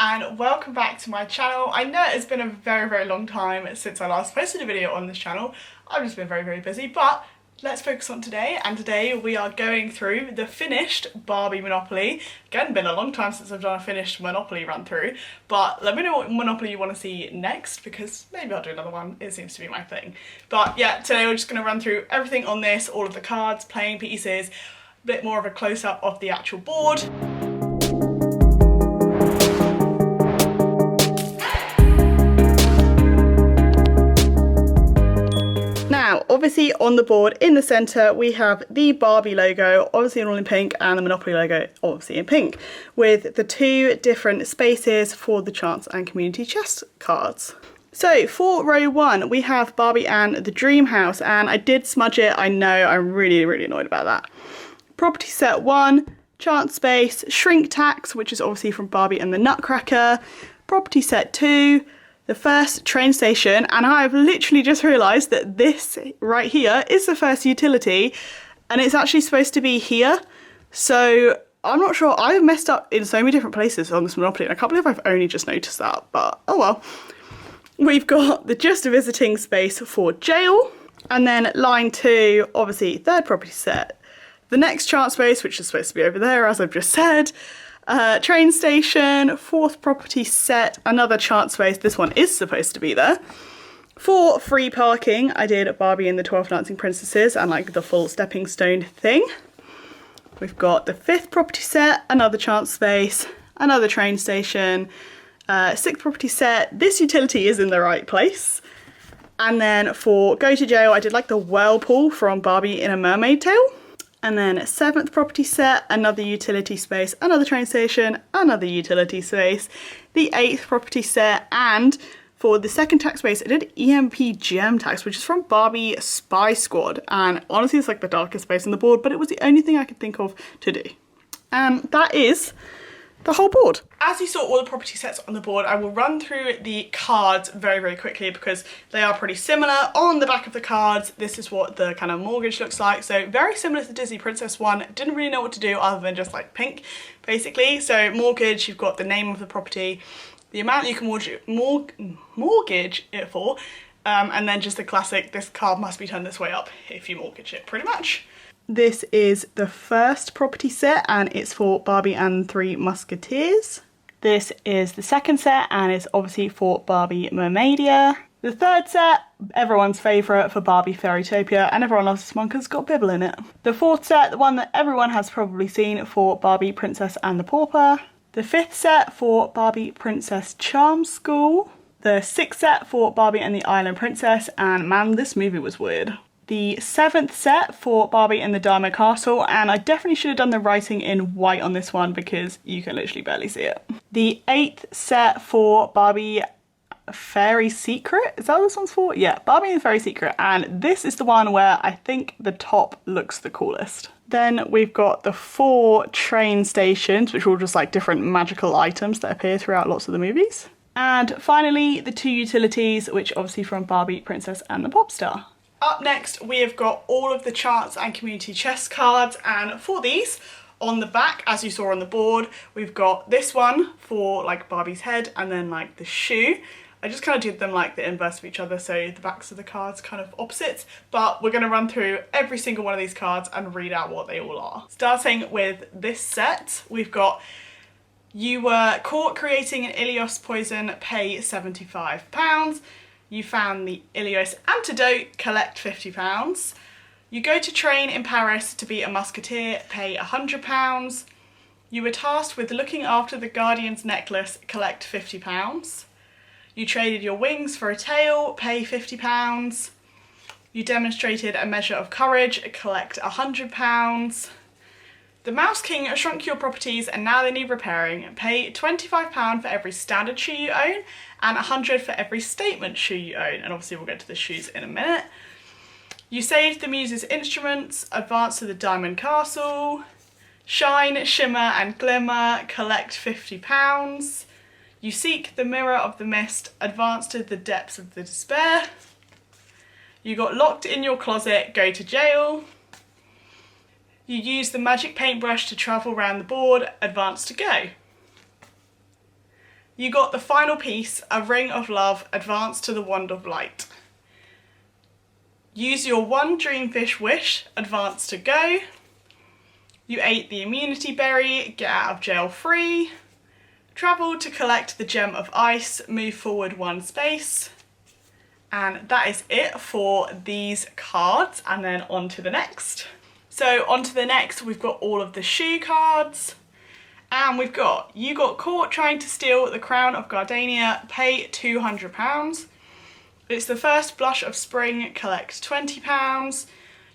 and welcome back to my channel. I know it's been a very long time since I last posted a video on this channel. I've just been very busy, but let's focus on today, and today we are going through the finished Barbie Monopoly. Again, been a long time since I've done a finished Monopoly run through, but let me know what Monopoly you want to see next, because maybe I'll do another one. It seems to be my thing. But yeah, today we're just going to run through everything on this, all of the cards, playing pieces, a bit more of a close-up of the actual board. Now, obviously on the board in the centre we have the Barbie logo, obviously all in pink, and the Monopoly logo, obviously in pink, with the two different spaces for the chance and community chest cards. So for row one, we have Barbie and the Dream House, and I did smudge it, I know, I'm really annoyed about that. Property set 1, chance space, shrink tax, which is obviously from Barbie and the Nutcracker. Property set 2, the first train station, and I've literally just realised that this right here is the first utility, and it's actually supposed to be here. So I'm not sure, I've messed up in so many different places on this Monopoly, and I can't believe I've only just noticed that, but oh well. We've got the just a visiting space for jail, and then line 2, obviously third property set. The next chance space, which is supposed to be over there, as I've just said. Train station, fourth property set, another chance space. This one is supposed to be there. For free parking, I did Barbie and the 12 Dancing Princesses and like the full stepping stone thing. We've got the fifth property set, another chance space, another train station, sixth property set. This utility is in the right place. And then for go to jail, I did like the whirlpool from Barbie in a Mermaid Tale. And then 7th property set, another utility space, another train station, another utility space. The 8th property set, and for the second tax space, I did EMP Gem Tax, which is from Barbie Spy Squad. And honestly, it's like the darkest space on the board, but it was the only thing I could think of to do. And that is the whole board. As you saw all the property sets on the board, I will run through the cards very quickly because they are pretty similar. On the back of the cards, this is what the kind of mortgage looks like. So very similar to the Disney Princess one. Didn't really know what to do other than just like pink, basically. So mortgage, you've got the name of the property, the amount you can mortgage it for, and then just the classic, this card must be turned this way up if you mortgage it, pretty much. This is the first property set, and it's for Barbie and Three Musketeers. This is the second set, and it's obviously for Barbie Mermaidia. The third set, everyone's favourite, for Barbie Fairytopia, and everyone loves this one because it's got Bibble in it. The fourth set, the one that everyone has probably seen, for Barbie Princess and the Pauper. The fifth set for Barbie Princess Charm School. The sixth set for Barbie and the Island Princess, and man, this movie was weird. The 7th set for Barbie and the Diamond Castle, and I definitely should have done the writing in white on this one because you can literally barely see it. The 8th set for Barbie Fairy Secret, is that what this one's for? Yeah, Barbie and Fairy Secret, and this is the one where I think the top looks the coolest. Then we've got the 4 train stations, which are all just like different magical items that appear throughout lots of the movies. And finally, the 2 utilities, which obviously from Barbie, Princess and the Popstar. Up next, we have got all of the chance and community chest cards, and for these, on the back, as you saw on the board, we've got this one for like Barbie's head and then like the shoe. I just kind of did them like the inverse of each other, so the backs of the cards kind of opposites, but we're going to run through every single one of these cards and read out what they all are. Starting with this set, we've got you were caught creating an Ilios poison, pay £75. You found the Ilios antidote, collect £50. You go to train in Paris to be a musketeer, pay £100. You were tasked with looking after the Guardian's necklace, collect £50. You traded your wings for a tail, pay £50. You demonstrated a measure of courage, collect £100. The Mouse King shrunk your properties and now they need repairing. Pay £25 for every standard shoe you own and £100 for every statement shoe you own. And obviously we'll get to the shoes in a minute. You saved the Muse's instruments, advance to the Diamond Castle. Shine, shimmer and glimmer, collect £50. You seek the Mirror of the Mist, advance to the depths of the despair. You got locked in your closet, go to jail. You use the magic paintbrush to travel around the board, advance to go. You got the final piece, a ring of love, advance to the wand of light. Use your one dreamfish wish, advance to go. You ate the immunity berry, get out of jail free. Travel to collect the gem of ice, move forward one space. And that is it for these cards, and then on to the next. So on to the next, we've got all of the shoe cards. And we've got, you got caught trying to steal the crown of Gardania, pay £200. It's the first blush of spring, collect £20.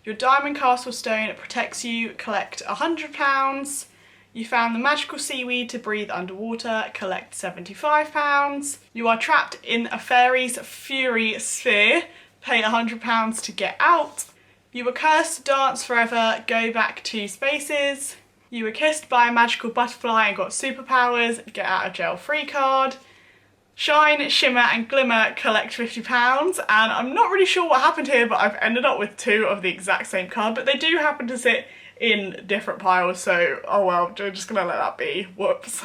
Your diamond castle stone protects you, collect £100. You found the magical seaweed to breathe underwater, collect £75. You are trapped in a fairy's fury sphere, pay £100 to get out. You were cursed to dance forever, go back 2 spaces. You were kissed by a magical butterfly and got superpowers, get out of jail free card. Shine, shimmer and glimmer, collect £50. And I'm not really sure what happened here, but I've ended up with 2 of the exact same card, but they do happen to sit in different piles, so oh well, I'm just gonna let that be, whoops.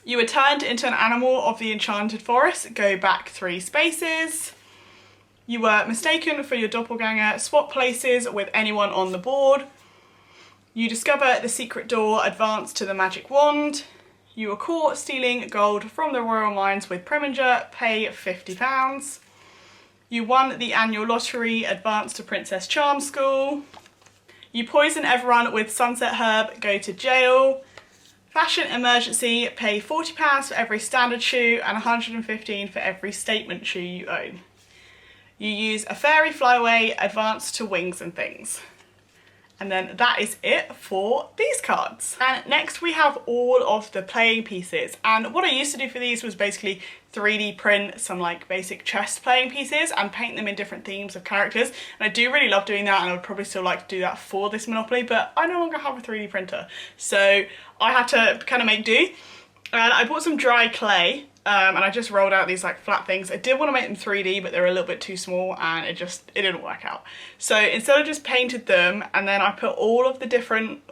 You were turned into an animal of the enchanted forest, go back 3 spaces. You were mistaken for your doppelganger, swap places with anyone on the board. You discover the secret door, advance to the magic wand. You were caught stealing gold from the royal mines with Preminger, pay £50. You won the annual lottery, advance to Princess Charm School. You poison everyone with sunset herb, go to jail. Fashion emergency, pay £40 for every standard shoe and £115 for every statement shoe you own. You use a fairy flyaway, advance to wings and things. And then that is it for these cards. And next we have all of the playing pieces. And what I used to do for these was basically 3D print some like basic chess playing pieces and paint them in different themes of characters. And I do really love doing that, and I would probably still like to do that for this Monopoly, but I no longer have a 3D printer. So I had to kind of make do. And I bought some dry clay, and I just rolled out these like flat things. I did want to make them 3D, but they were a little bit too small and it didn't work out. So instead I just painted them, and then I put all of the different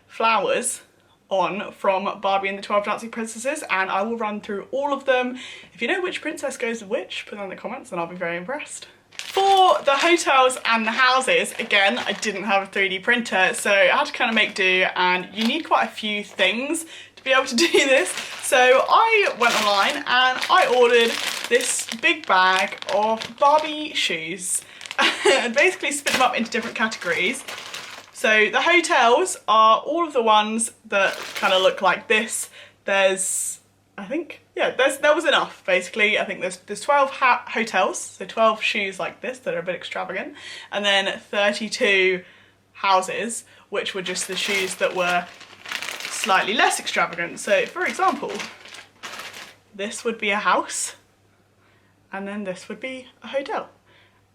flowers on from Barbie and the 12 Dancing Princesses, and I will run through all of them. If you know which princess goes with which, put that in the comments and I'll be very impressed. For the hotels and the houses, again, I didn't have a 3D printer, so I had to kind of make do, and you need quite a few things to be able to do this. So I went online and I ordered this big bag of Barbie shoes and basically split them up into different categories. So the hotels are all of the ones that kind of look like this. There's, I think, yeah, there was enough basically. I think there's 12 hotels, so 12 shoes like this that are a bit extravagant, and then 32 houses, which were just the shoes that were slightly less extravagant. So for example, this would be a house, and then this would be a hotel.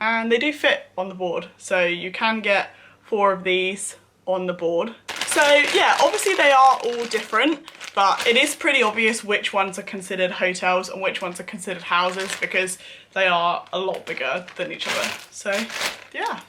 And they do fit on the board, so you can get 4 of these on the board. So yeah, obviously they are all different, but it is pretty obvious which ones are considered hotels and which ones are considered houses, because they are a lot bigger than each other. So yeah.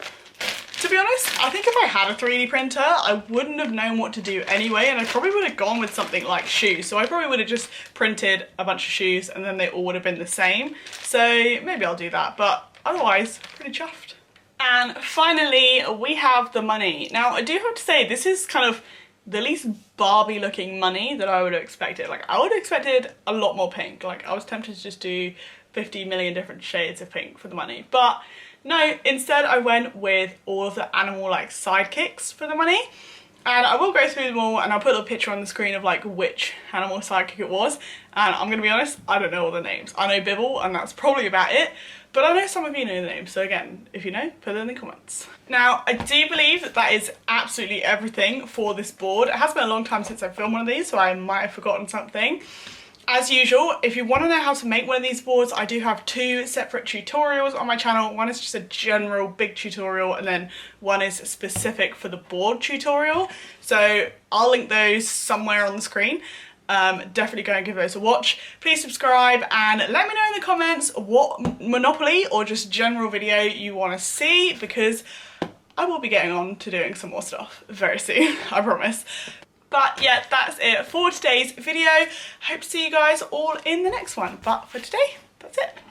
To be honest, I think if I had a 3D printer, I wouldn't have known what to do anyway, and I probably would have gone with something like shoes. So I probably would have just printed a bunch of shoes and then they all would have been the same. So maybe I'll do that, but otherwise, pretty chuffed. And finally, we have the money. Now, I do have to say, this is kind of the least Barbie looking money that I would have expected. Like, I would have expected a lot more pink. Like, I was tempted to just do 50 million different shades of pink for the money. But no, instead I went with all of the animal like sidekicks for the money. And I will go through them all, and I'll put a picture on the screen of like which animal sidekick it was. And I'm gonna be honest, I don't know all the names. I know Bibble, and that's probably about it. But I know some of you know the names, so again, if you know, put it in the comments. Now, I do believe that that is absolutely everything for this board. It has been a long time since I've filmed one of these, so I might have forgotten something. As usual, if you want to know how to make one of these boards, I do have 2 separate tutorials on my channel. One is just a general big tutorial, and then one is specific for the board tutorial. So I'll link those somewhere on the screen. Definitely go and give those a watch. Please subscribe and let me know in the comments what Monopoly or just general video you want to see, because I will be getting on to doing some more stuff very soon, I promise. But yeah, that's it for today's video. Hope to see you guys all in the next one. But for today, that's it.